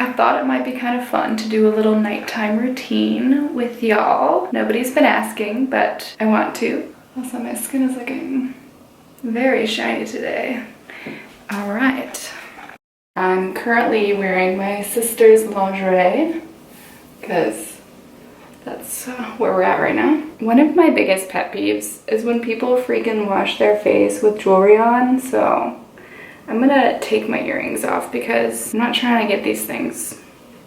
I thought it might be kind of fun to do a little nighttime routine with y'all. Nobody's been asking, but I want to. Also, my skin is looking very shiny today. All right. I'm currently wearing my sister's lingerie because that's where we're at right now. One of my biggest pet peeves is when people freaking wash their face with jewelry on, so I'm gonna take my earrings off because I'm not trying to get these things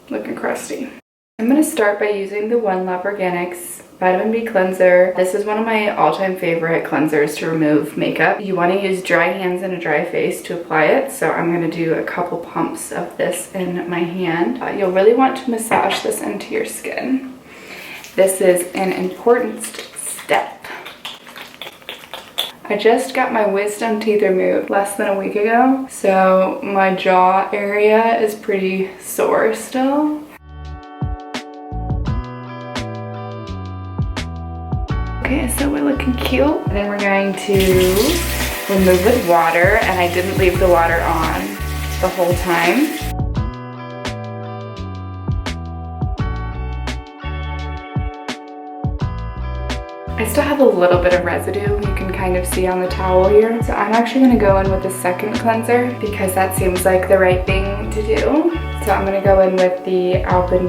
looking crusty. I'm gonna start by using the One Love Organics Vitamin B Cleanser. This is one of my all-time favorite cleansers to remove makeup. You wanna use dry hands and a dry face to apply it, so I'm gonna do a couple pumps of this in my hand. You'll really want to massage this into your skin. This is an important step. I just got my wisdom teeth removed less than a week ago, so my jaw area is pretty sore still. Okay, so we're looking cute. And then we're going to remove with water, and I didn't leave the water on the whole time. I still have a little bit of residue you can kind of see on the towel here. So I'm actually gonna go in with the second cleanser because that seems like the right thing to do. So I'm gonna go in with the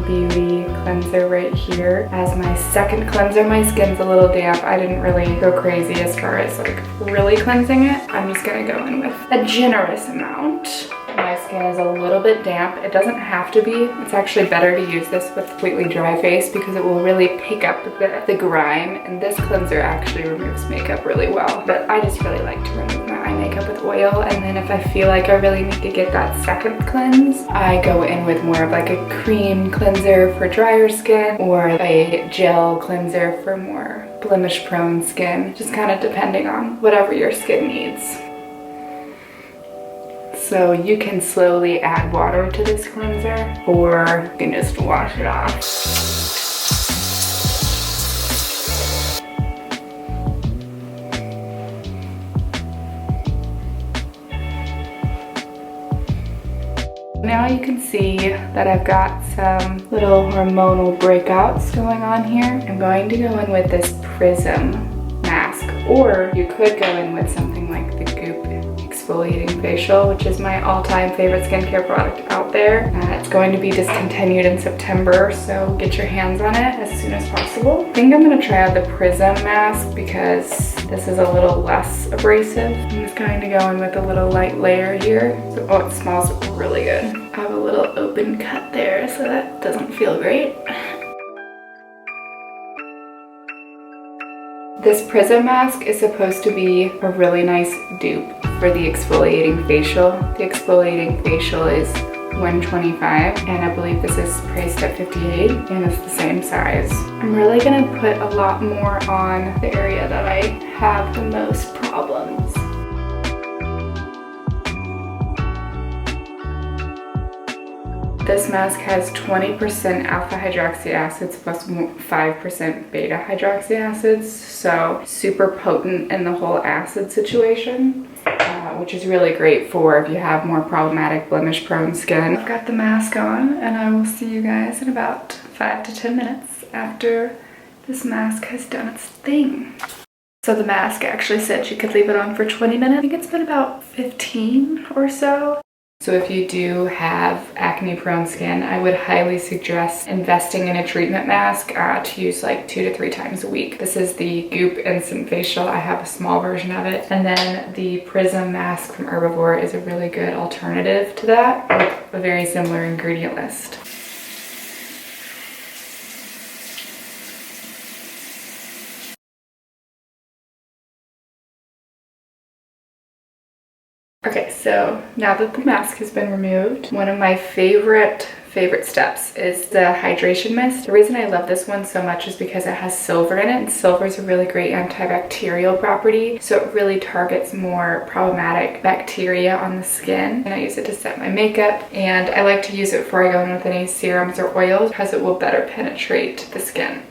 Beauty cleanser right here as my second cleanser. My skin's a little damp. I didn't really go crazy as far as like really cleansing it. I'm just gonna go in with a generous amount. My skin is a little bit damp. It doesn't have to be. It's actually better to use this with completely dry face because it will really pick up the grime, and this cleanser actually removes makeup really well. But I just really like to remove my eye makeup with oil, and then if I feel like I really need to get that second cleanse, I go in with more of like a cream cleanser for drier skin or a gel cleanser for more blemish prone skin, just kind of depending on whatever your skin needs. So you can slowly add water to this cleanser, or you can just wash it off. Now you can see that I've got some little hormonal breakouts going on here. I'm going to go in with this Prism mask, or you could go in with something like the Goop Exfoliating Facial, which is my all-time favorite skincare product out there. It's going to be discontinued in September, so get your hands on it as soon as possible. I think I'm gonna try out the Prism mask because this is a little less abrasive. I'm just going to go in with a little light layer here. So, oh, it smells really good. I have a little open cut there, so that doesn't feel great. This Prism mask is supposed to be a really nice dupe for the exfoliating facial. The exfoliating facial is $125, and I believe this is priced at $58, and it's the same size. I'm really gonna put a lot more on the area that I have the most problems. This mask has 20% alpha hydroxy acids plus 5% beta hydroxy acids, so super potent in the whole acid situation, which is really great for if you have more problematic blemish prone skin. I've got the mask on, and I will see you guys in about 5 to 10 minutes after this mask has done its thing. So the mask actually said you could leave it on for 20 minutes. I think it's been about 15 or so. So if you do have acne prone skin, I would highly suggest investing in a treatment mask to use like 2 to 3 times a week. This is the Goop Instant Facial. I have a small version of it. And then the Prism mask from Herbivore is a really good alternative to that with a very similar ingredient list. Okay, so now that the mask has been removed, one of my favorite steps is the hydration mist. The reason I love this one so much is because it has silver in it, and silver is a really great antibacterial property, so it really targets more problematic bacteria on the skin. And I use it to set my makeup, and I like to use it before I go in with any serums or oils because it will better penetrate the skin.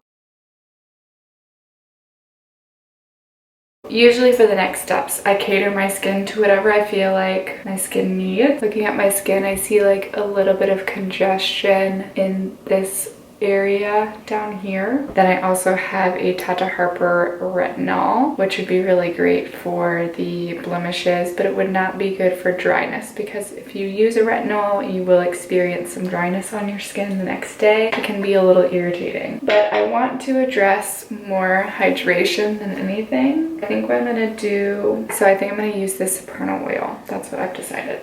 Usually for the next steps, I cater my skin to whatever I feel like my skin needs. Looking at my skin, I see like a little bit of congestion in this area down here. Then I also have a Tata Harper retinol, which would be really great for the blemishes, but it would not be good for dryness, because if you use a retinol, you will experience some dryness on your skin the next day. It can be a little irritating, but I want to address more hydration than anything. I think what I'm gonna do, I think I'm gonna use this supernal oil. That's what I've decided.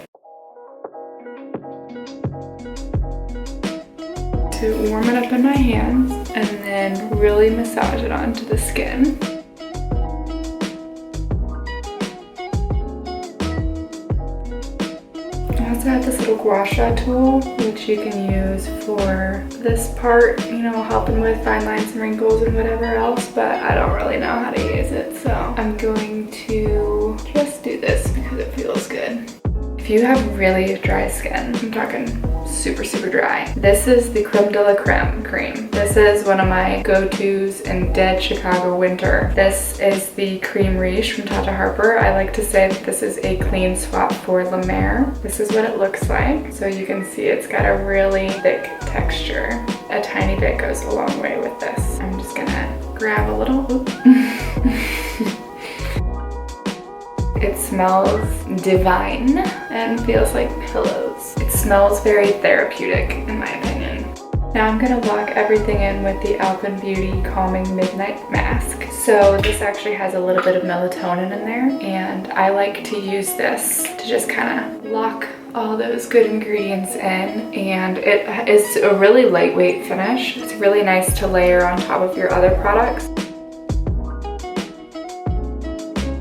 To warm it up in my hands and then really massage it onto the skin. I also have this little gua sha tool, which you can use for this part, you know, helping with fine lines and wrinkles and whatever else, but I don't really know how to use it, so I'm going to just do this because it feels good. If you have really dry skin, I'm talking super dry, this is the creme de la creme cream. This is one of my go-tos in dead Chicago winter. This is the cream riche from Tata Harper. I like to say that this is a clean swap for La Mer. This is what it looks like. So you can see it's got a really thick texture. A tiny bit goes a long way with this. I'm just gonna grab a little. It smells divine and feels like pillows. It smells very therapeutic in my opinion. Now I'm gonna lock everything in with the Alpen Beauty Calming Midnight Mask. So this actually has a little bit of melatonin in there, and I like to use this to just kind of lock all those good ingredients in, and it is a really lightweight finish. It's really nice to layer on top of your other products.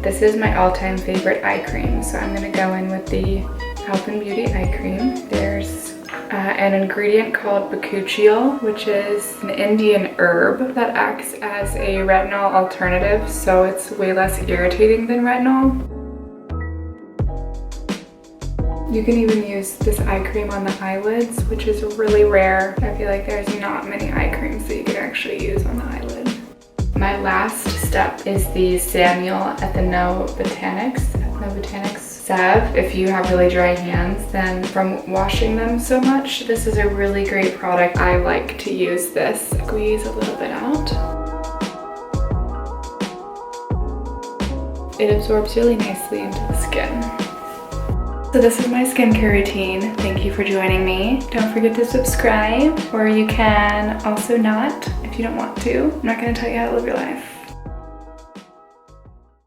This is my all-time favorite eye cream, so I'm gonna go in with the Alpen Beauty eye cream. There's an ingredient called bakuchiol, which is an Indian herb that acts as a retinol alternative, so it's way less irritating than retinol. You can even use this eye cream on the eyelids, which is really rare. I feel like there's not many eye creams that you can actually use on the eyelid. My last step is the Samuel at the No Botanics salve. If you have really dry hands, then from washing them so much, this is a really great product. I like to use this. Squeeze a little bit out. It absorbs really nicely into the skin. So this is my skincare routine. Thank you for joining me. Don't forget to subscribe, or you can also not if you don't want to. I'm not gonna tell you how to live your life.